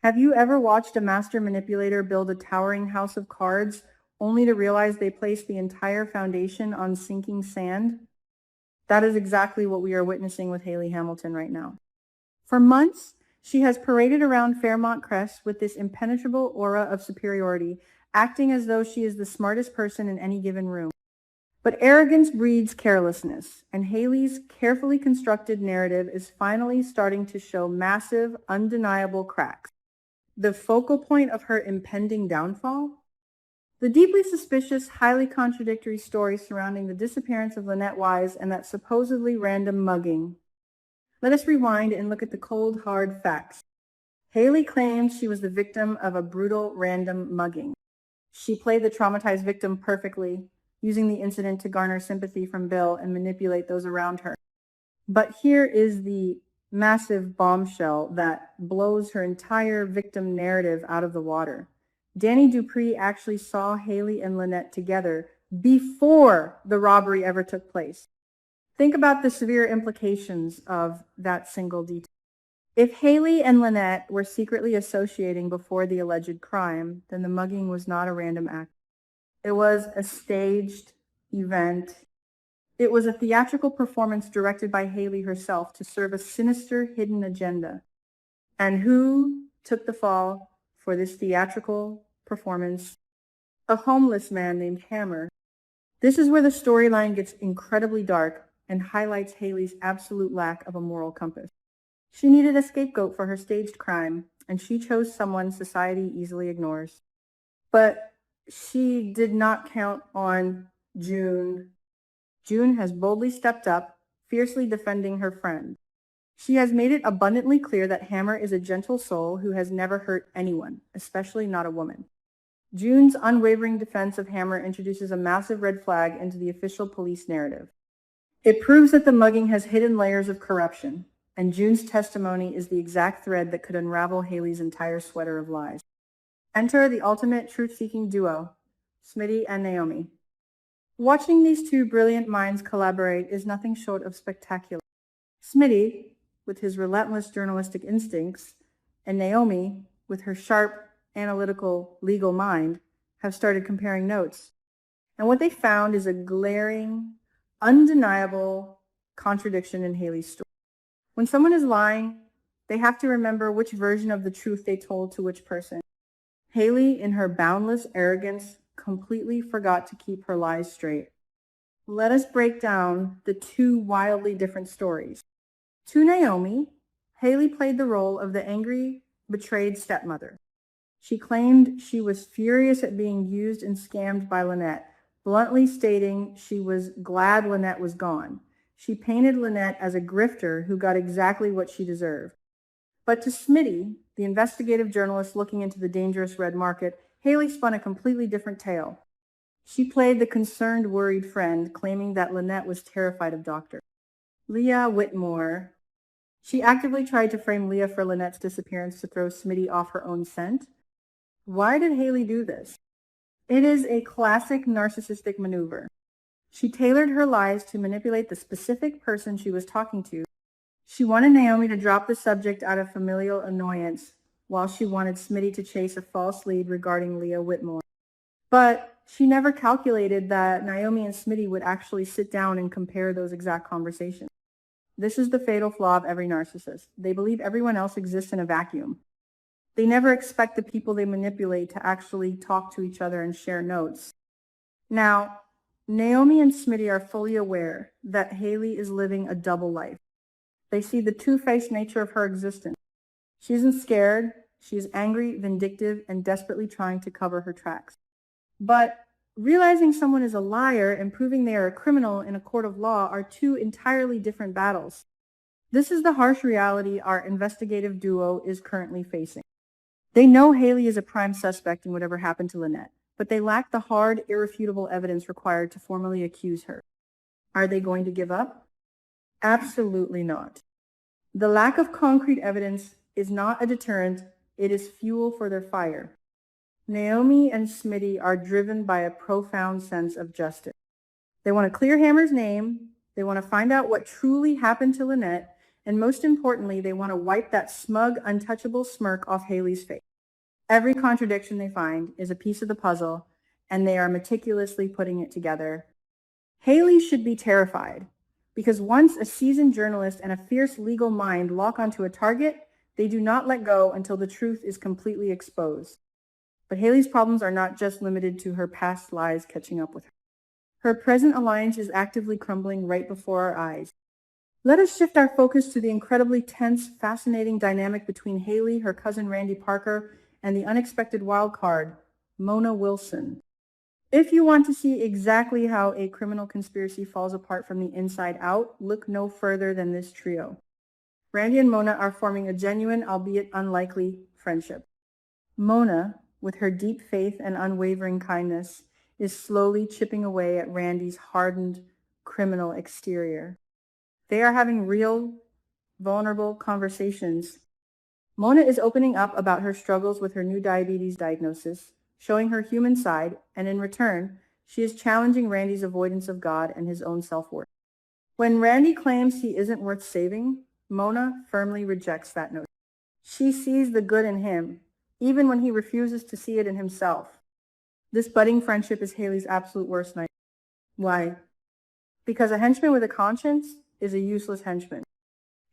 Have you ever watched a master manipulator build a towering house of cards only to realize they placed the entire foundation on sinking sand? That is exactly what we are witnessing with Hayley Hamilton right now. For months, she has paraded around Fairmont Crest with this impenetrable aura of superiority, acting as though she is the smartest person in any given room. But arrogance breeds carelessness, and Hayley's carefully constructed narrative is finally starting to show massive, undeniable cracks. The focal point of her impending downfall? The deeply suspicious, highly contradictory story surrounding the disappearance of Lynette Wise and that supposedly random mugging. Let us rewind and look at the cold, hard facts. Hayley claims she was the victim of a brutal, random mugging. She played the traumatized victim perfectly, using the incident to garner sympathy from Bill and manipulate those around her. But here is the massive bombshell that blows her entire victim narrative out of the water. Danny Dupree actually saw Hayley and Lynette together before the robbery ever took place. Think about the severe implications of that single detail. If Hayley and Lynette were secretly associating before the alleged crime, then the mugging was not a random act. It was a staged event. It was a theatrical performance directed by Hayley herself to serve a sinister hidden agenda. And who took the fall for this theatrical performance? A homeless man named Hammer. This is where the storyline gets incredibly dark and highlights Hayley's absolute lack of a moral compass. She needed a scapegoat for her staged crime, and she chose someone society easily ignores. But she did not count on June. June has boldly stepped up, fiercely defending her friend. She has made it abundantly clear that Hammer is a gentle soul who has never hurt anyone, especially not a woman. June's unwavering defense of Hammer introduces a massive red flag into the official police narrative. It proves that the mugging has hidden layers of corruption, and June's testimony is the exact thread that could unravel Hayley's entire sweater of lies. Enter the ultimate truth-seeking duo, Smitty and Naomi. Watching these two brilliant minds collaborate is nothing short of spectacular. Smitty, with his relentless journalistic instincts, and Naomi, with her sharp, analytical, legal mind, have started comparing notes. And what they found is a glaring, undeniable contradiction in Hayley's story. When someone is lying, they have to remember which version of the truth they told to which person. Hayley, in her boundless arrogance, completely forgot to keep her lies straight. Let us break down the two wildly different stories. To Naomi, Hayley played the role of the angry, betrayed stepmother. She claimed she was furious at being used and scammed by Lynette, bluntly stating she was glad Lynette was gone. She painted Lynette as a grifter who got exactly what she deserved. But to Smitty, the investigative journalist looking into the dangerous red market, Hayley spun a completely different tale. She played the concerned, worried friend, claiming that Lynette was terrified of Dr. Leah Whitmore. She actively tried to frame Leah for Lynette's disappearance to throw Smitty off her own scent. Why did Hayley do this? It is a classic narcissistic maneuver. She tailored her lies to manipulate the specific person she was talking to. She wanted Naomi to drop the subject out of familial annoyance, while she wanted Smitty to chase a false lead regarding Leah Whitmore. But she never calculated that Naomi and Smitty would actually sit down and compare those exact conversations. This is the fatal flaw of every narcissist. They believe everyone else exists in a vacuum. They never expect the people they manipulate to actually talk to each other and share notes. Now, Naomi and Smitty are fully aware that Hayley is living a double life. They see the two-faced nature of her existence. She isn't scared, she is angry, vindictive, and desperately trying to cover her tracks. But realizing someone is a liar and proving they are a criminal in a court of law are two entirely different battles. This is the harsh reality our investigative duo is currently facing. They know Hayley is a prime suspect in whatever happened to Lynette, but they lack the hard, irrefutable evidence required to formally accuse her. Are they going to give up? Absolutely not. The lack of concrete evidence is not a deterrent, it is fuel for their fire. Naomi and Smitty are driven by a profound sense of justice. They want to clear Hammer's name, they want to find out what truly happened to Lynette, And most importantly, they want to wipe that smug, untouchable smirk off Hayley's face. Every contradiction they find is a piece of the puzzle, and they are meticulously putting it together. Hayley should be terrified, because once a seasoned journalist and a fierce legal mind lock onto a target, they do not let go until the truth is completely exposed. But Hayley's problems are not just limited to her past lies catching up with her. Her present alliance is actively crumbling right before our eyes. Let us shift our focus to the incredibly tense, fascinating dynamic between Hayley, her cousin Randy Parker, and the unexpected wild card, Mona Wilson. If you want to see exactly how a criminal conspiracy falls apart from the inside out, look no further than this trio. Randy and Mona are forming a genuine, albeit unlikely, friendship. Mona, with her deep faith and unwavering kindness, is slowly chipping away at Randy's hardened criminal exterior. They are having real, vulnerable conversations. Mona is opening up about her struggles with her new diabetes diagnosis, showing her human side, and in return, she is challenging Randy's avoidance of God and his own self-worth. When Randy claims he isn't worth saving, Mona firmly rejects that notion. She sees the good in him, even when he refuses to see it in himself. This budding friendship is Hayley's absolute worst nightmare. Why? Because a henchman with a conscience is a useless henchman.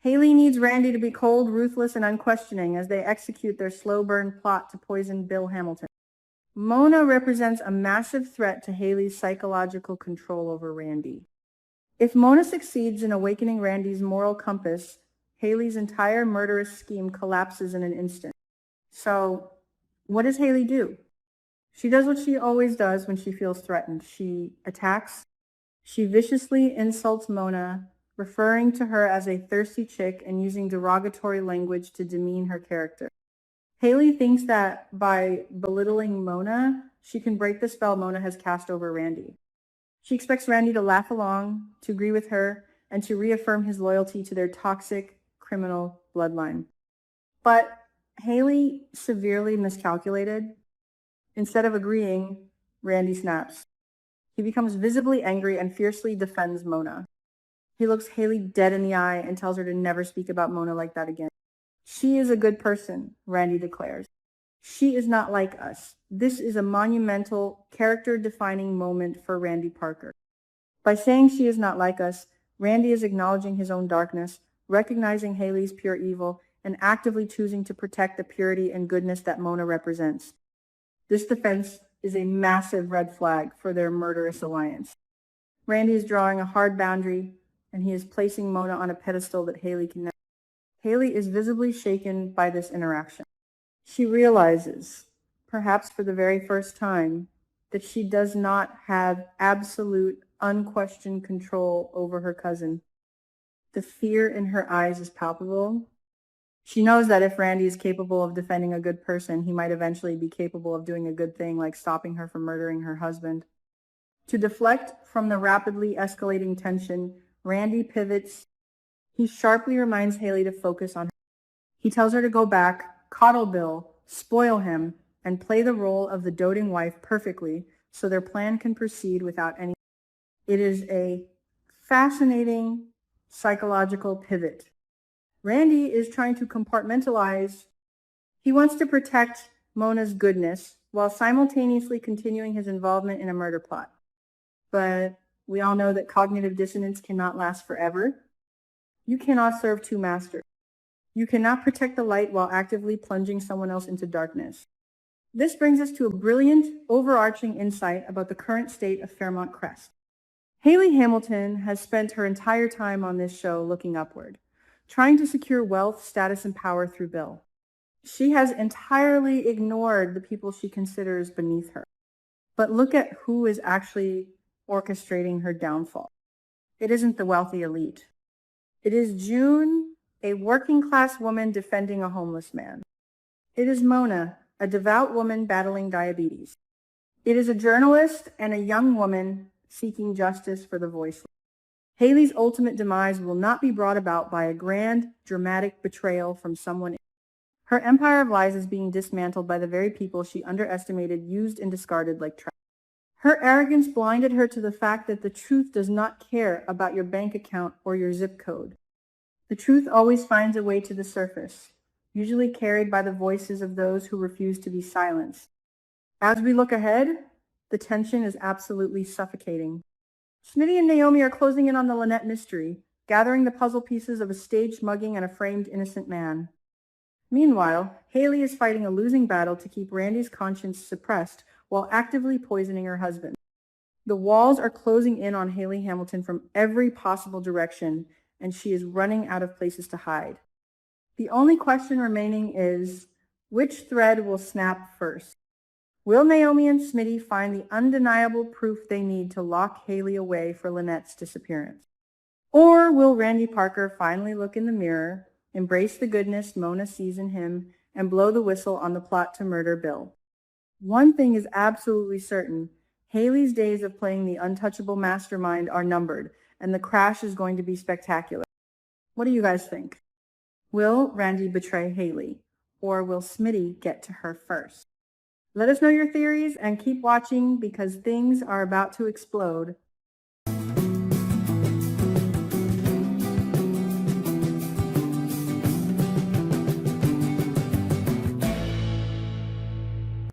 Hayley needs Randy to be cold, ruthless, and unquestioning as they execute their slow burn plot to poison Bill Hamilton. Mona represents a massive threat to Hayley's psychological control over Randy. If Mona succeeds in awakening Randy's moral compass, Hayley's entire murderous scheme collapses in an instant. So, what does Hayley do? She does what she always does when she feels threatened. She attacks. She viciously insults Mona, referring to her as a thirsty chick and using derogatory language to demean her character. Hayley thinks that by belittling Mona, she can break the spell Mona has cast over Randy. She expects Randy to laugh along, to agree with her, and to reaffirm his loyalty to their toxic criminal bloodline. But Hayley severely miscalculated. Instead of agreeing, Randy snaps. He becomes visibly angry and fiercely defends Mona. He looks Hayley dead in the eye and tells her to never speak about Mona like that again. She is a good person, Randy declares. She is not like us. This is a monumental, character-defining moment for Randy Parker. By saying she is not like us, Randy is acknowledging his own darkness, recognizing Hayley's pure evil, and actively choosing to protect the purity and goodness that Mona represents. This defense is a massive red flag for their murderous alliance. Randy is drawing a hard boundary, and he is placing Mona on a pedestal that Hayley can never. Hayley is visibly shaken by this interaction. She realizes, perhaps for the very first time, that she does not have absolute, unquestioned control over her cousin. The fear in her eyes is palpable. She knows that if Randy is capable of defending a good person, he might eventually be capable of doing a good thing like stopping her from murdering her husband. To deflect from the rapidly escalating tension, Randy pivots. He sharply reminds Hayley to focus on her. He tells her to go back, coddle Bill, spoil him, and play the role of the doting wife perfectly so their plan can proceed without any. It is a fascinating psychological pivot. Randy is trying to compartmentalize. He wants to protect Mona's goodness while simultaneously continuing his involvement in a murder plot. But we all know that cognitive dissonance cannot last forever. You cannot serve two masters. You cannot protect the light while actively plunging someone else into darkness. This brings us to a brilliant, overarching insight about the current state of Fairmont Crest. Hayley Hamilton has spent her entire time on this show looking upward, trying to secure wealth, status, and power through Bill. She has entirely ignored the people she considers beneath her. But look at who is actually orchestrating her downfall. It isn't the wealthy elite. It is June, a working-class woman defending a homeless man. It is Mona, a devout woman battling diabetes. It is a journalist and a young woman seeking justice for the voiceless. Hayley's ultimate demise will not be brought about by a grand, dramatic betrayal from someone. Her empire of lies is being dismantled by the very people she underestimated, used, and discarded like trash. Her arrogance blinded her to the fact that the truth does not care about your bank account or your zip code. The truth always finds a way to the surface, usually carried by the voices of those who refuse to be silenced. As we look ahead, the tension is absolutely suffocating. Smitty and Naomi are closing in on the Lynette mystery, gathering the puzzle pieces of a staged mugging and a framed innocent man. Meanwhile, Hayley is fighting a losing battle to keep Randy's conscience suppressed while actively poisoning her husband. The walls are closing in on Hayley Hamilton from every possible direction, and she is running out of places to hide. The only question remaining is, which thread will snap first? Will Naomi and Smitty find the undeniable proof they need to lock Hayley away for Lynette's disappearance? Or will Randy Parker finally look in the mirror, embrace the goodness Mona sees in him, and blow the whistle on the plot to murder Bill? One thing is absolutely certain. Hayley's days of playing the untouchable mastermind are numbered, and the crash is going to be spectacular. What do you guys think? Will Randy betray Hayley, or will Smitty get to her first? Let us know your theories and keep watching because things are about to explode